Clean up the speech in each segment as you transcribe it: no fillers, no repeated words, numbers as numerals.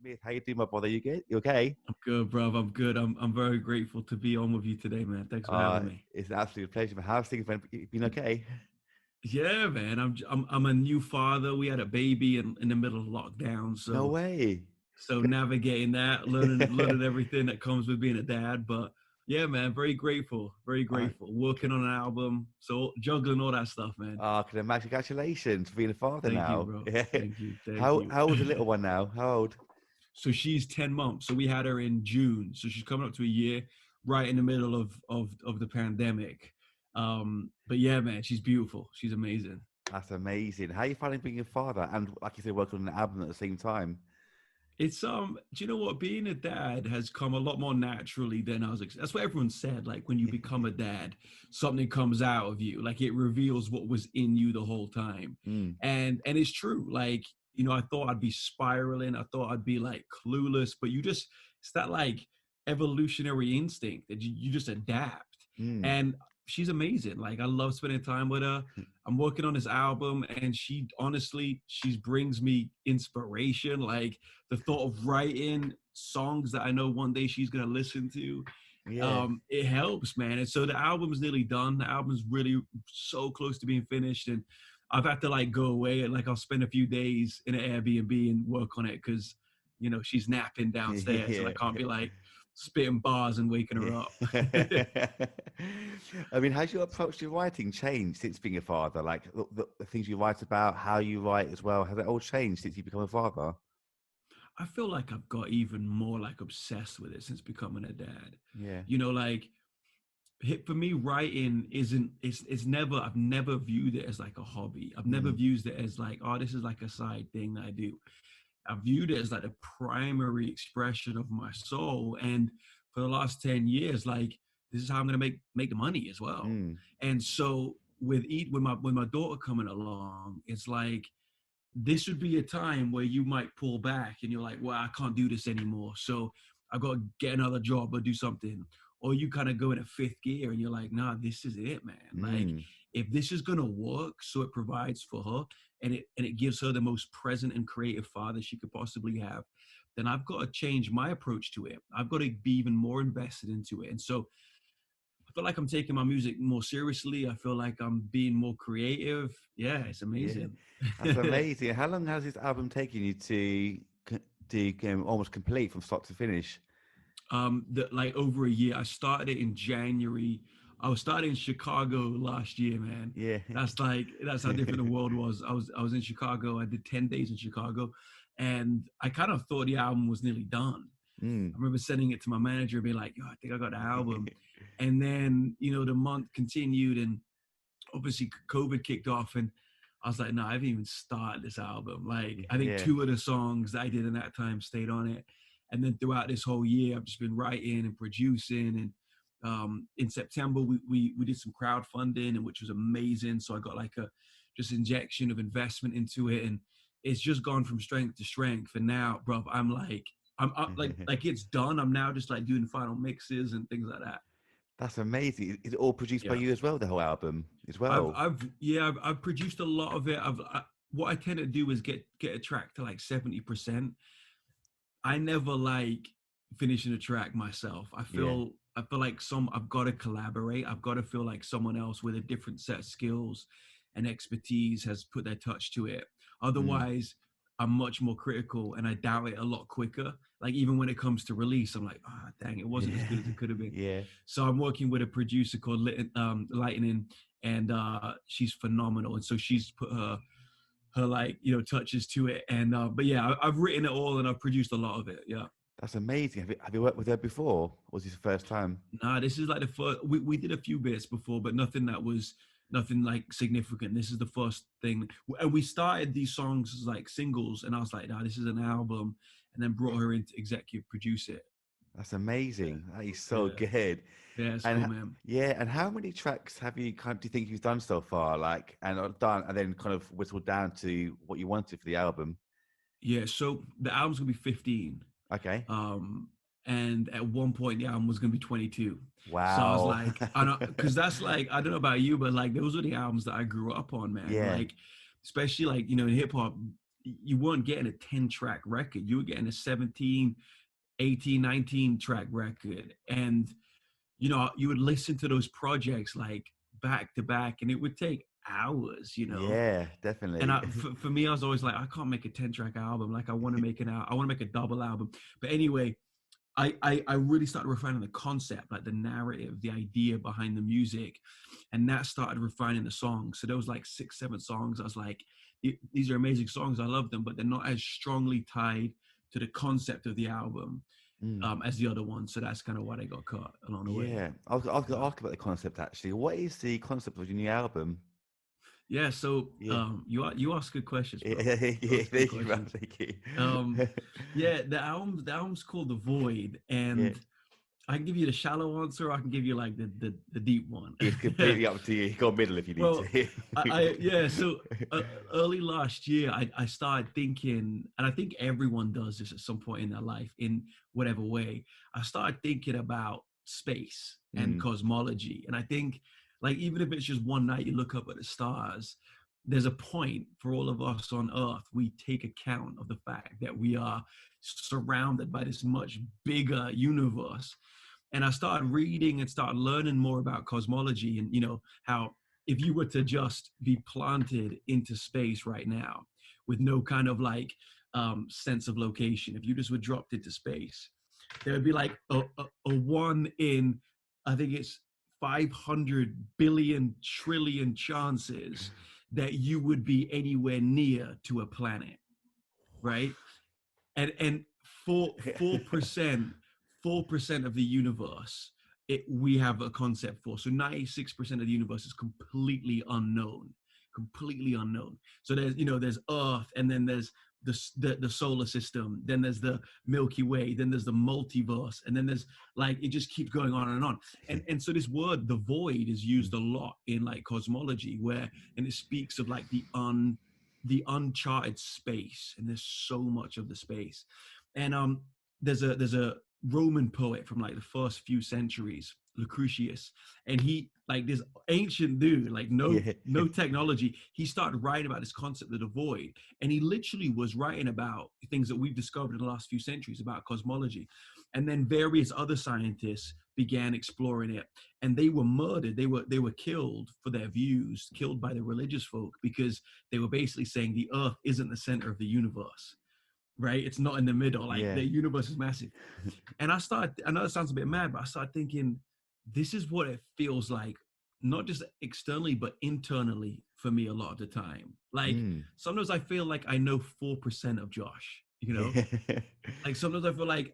Smith, how you doing, my brother? You good? You okay? I'm good, bro. I'm good. I'm very grateful to be on with you today, man. Thanks for having me. It's an absolute pleasure. But how's things been okay? Yeah, man. I'm a new father. We had a baby in the middle of lockdown, No way. so navigating that, learning everything that comes with being a dad. But yeah, man, very grateful, very I, grateful. Working on an album, so juggling all that stuff, man. I can imagine. Congratulations for being a father Thank you, now. bro. Yeah. Thank you, thank How you. how old's the little one now? How old? So she's 10 months. So we had her in June. So she's coming up to a year, right in the middle of the pandemic. But yeah, man, she's beautiful. She's amazing. That's amazing. How you finding being a father and, like you said, working on an album at the same time? It's do you know what? Being a dad has come a lot more naturally than I was. That's what everyone said. Like when you become a dad, something comes out of you. Like it reveals what was in you the whole time, Mm, and it's true. Like I thought I'd be spiraling. I thought I'd be like clueless, but it's that like evolutionary instinct that you just adapt. mm. And she's amazing. Like I love spending time with her. I'm working on this album, and she honestly, she brings me inspiration. Like the thought of writing songs that I know one day she's gonna listen to, Yeah. it helps, man. And so the album's nearly done. The album's really so close to being finished, and I've had to like go away and like I'll spend a few days in an Airbnb and work on it because she's napping downstairs, and I Yeah. can't be like spitting bars and waking her up. Yeah. I mean, has your approach to writing changed since being a father? Like the things you write about, how you write as well, has it all changed since you become a father? I feel like I've got even more like obsessed with it since becoming a dad. Yeah. Like for me, writing isn't it's never I've never viewed it as like a hobby. I've never Mm, viewed it as like, oh, this is like a side thing that I do. I viewed it as like a primary expression of my soul. And for the last 10 years, like this is how I'm gonna make the money as well. mm, And so with my daughter coming along, it's like this would be a time where you might pull back and you're like, well, I can't do this anymore. So I've got to get another job or do something. Or you kind of go into fifth gear and you're like, nah, this is it, man. Like mm. if this is gonna work so it provides for her and it gives her the most present and creative father she could possibly have, then I've got to change my approach to it. I've got to be even more invested into it. And so I feel like I'm taking my music more seriously. I feel like I'm being more creative. Yeah, it's Yeah. amazing. That's amazing. How long has this album taken you to almost complete from start to finish? Like over a year. I started it in January. I was starting in Chicago last year, man. Yeah. That's how different the world was. I was in Chicago. I did 10 days in Chicago, and I kind of thought the album was nearly done. Mm. I remember sending it to my manager and being like, yo, I think I got the album. And then, the month continued, and obviously COVID kicked off, and I was like, no, I haven't even started this album. Like, I think Yeah. two of the songs that I did in that time stayed on it. And then throughout this whole year, I've just been writing and producing. And in September, we did some crowdfunding, and which was amazing. So I got like a just injection of investment into it, and it's just gone from strength to strength. And now, bro, I'm like, I'm up, like it's done. I'm now just like doing final mixes and things like that. That's amazing. Is it all produced by Yeah. you as well, the whole album as I've well? I've yeah I've produced a lot of it. What I tend to do is get a track to like 70%. I never like finishing a track myself. Yeah. I feel like I've got to collaborate. I've got to feel like someone else with a different set of skills and expertise has put their touch to it. Mm. Otherwise, I'm much more critical and I doubt it a lot quicker. Like even when it comes to release, I'm like, ah, dang, it wasn't as Yeah. good as it could have been. Yeah. So I'm working with a producer called Lightning, and she's phenomenal. And so she's put her like touches to it. And but yeah, I've written it all and I've produced a lot of it. Yeah. That's amazing. Have you worked with her before? Or was this the first time? Nah, this is like the first. We did a few bits before, but nothing like significant. This is the first thing. And we started these songs as like singles, and I was like, nah, this is an album, and then brought her in to executive produce it. That's amazing. That is Yeah, so good. yeah, it's And cool, man. yeah, and how many tracks have you do you think you've done so far? Like, and done, and then kind of whittled down to what you wanted for the album? Yeah, so the album's gonna be 15. Okay. Um, and at one point the album was gonna be 22. So I was Wow. like, I don't, because that's like, I don't know about you, but like those are the albums that I grew up on, man. Yeah. Like, especially like in hip hop, you weren't getting a 10-track record. You were getting a 17, 18, 19 track record. And, you would listen to those projects like back to back, and it would take hours. Yeah, And definitely. for me, I was always like, I can't make a 10-track album. Like, I want to make I want to make a double album. But anyway, I really started refining the concept, like the narrative, the idea behind the music, and that started refining the songs. So there was like 6, 7 songs. I was like, these are amazing songs. I love them, but they're not as strongly tied to the concept of the album Mm. as the other ones. So that's kind of why they got cut along the way. Yeah, I was going to Um, ask about the concept actually. What is the concept of your new album? yeah. So Yeah. you ask good questions, Yeah, bro. You yeah, ask good thank you, man. questions. Thank you. Yeah, the album's called The Void, Yeah, and I can give you the shallow answer, or I can give you like the deep one. it's completely up to you. You go middle if you need Well, to. yeah. So early last year, I started thinking, and I think everyone does this at some point in their life, in whatever way. I started thinking about space and Mm, cosmology, and I think, like, even if it's just one night you look up at the stars, there's a point for all of us on Earth. We take account of the fact that we are surrounded by this much bigger universe. And I started reading and started learning more about cosmology, and how if you were to just be planted into space right now with no kind of like sense of location, if you just were dropped into space, there would be like a one in, I think it's 500 billion trillion chances that you would be anywhere near to a planet, right? And 4% of the universe, we have a concept for. So 96% of the universe is completely unknown. So there's Earth, and then there's the solar system, then there's the Milky Way, then there's the multiverse, and then there's, like, it just keeps going on and on. And so this word, the void, is used a lot in like cosmology, and it speaks of like the uncharted space, and there's so much of the space. And there's a Roman poet from like the first few centuries, Lucretius, and he, like, this ancient dude, like, no yeah. no technology, he started writing about this concept of the void, and he literally was writing about things that we've discovered in the last few centuries about cosmology. And then various other scientists began exploring it, and they were murdered. They were killed for their views, killed by the religious folk, because they were basically saying the Earth isn't the center of the universe, right? It's not in the middle. Like, Yeah. the universe is massive. And I know it sounds a bit mad, but I started thinking, this is what it feels like, not just externally, but internally for me a lot of the time. Like, Mm. sometimes I feel like I know 4% of Josh. Yeah. Like, sometimes I feel like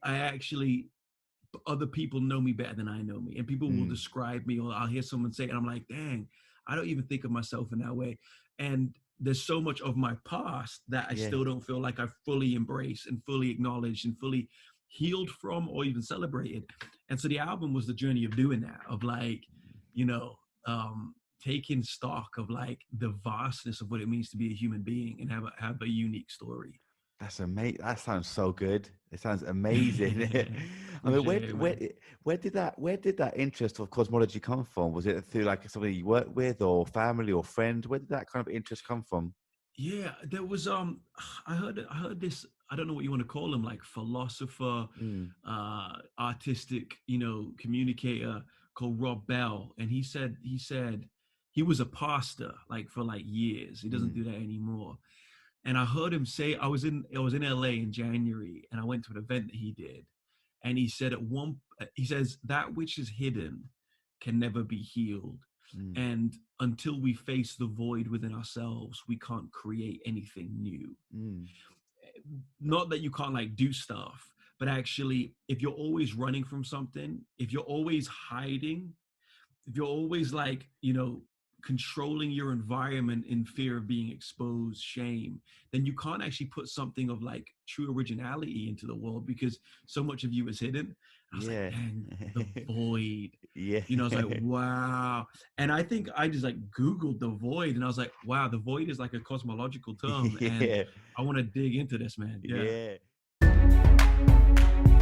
other people know me better than I know me, and people will Mm. describe me, or I'll hear someone say it, and I'm like, dang, I don't even think of myself in that way. And there's so much of my past that I Yeah. still don't feel like I've fully embraced and fully acknowledged and fully healed from, or even celebrated. And so the album was the journey of doing that, of like, you know, taking stock of like the vastness of what it means to be a human being and have a unique story. That's amazing. That sounds so good. It sounds amazing. I mean, Appreciate it, man. where did that interest of cosmology come from? Was it through like somebody you work with, or family, or friend? Where did that kind of interest come from? Yeah, there was I heard this, I don't know what you want to call him, like philosopher, Mm. artistic, communicator, called Rob Bell, and he said he was a pastor like for like years. He doesn't Mm. do that anymore. And I heard him say, I was in LA in January, and I went to an event that he did, and he said, he says, that which is hidden can never be healed, Mm. and until we face the void within ourselves, we can't create anything new. Mm. Not that you can't like do stuff, but actually, if you're always running from something, if you're always hiding, if you're always like, controlling your environment in fear of being exposed, shame, then you can't actually put something of like true originality into the world, because so much of you is hidden. I was like, Yeah. dang, the void. Yeah. I was like, wow. And I think I just like Googled the void, and I was like, wow, the void is like a cosmological term. And Yeah. I want to dig into this, man. Yeah. Yeah.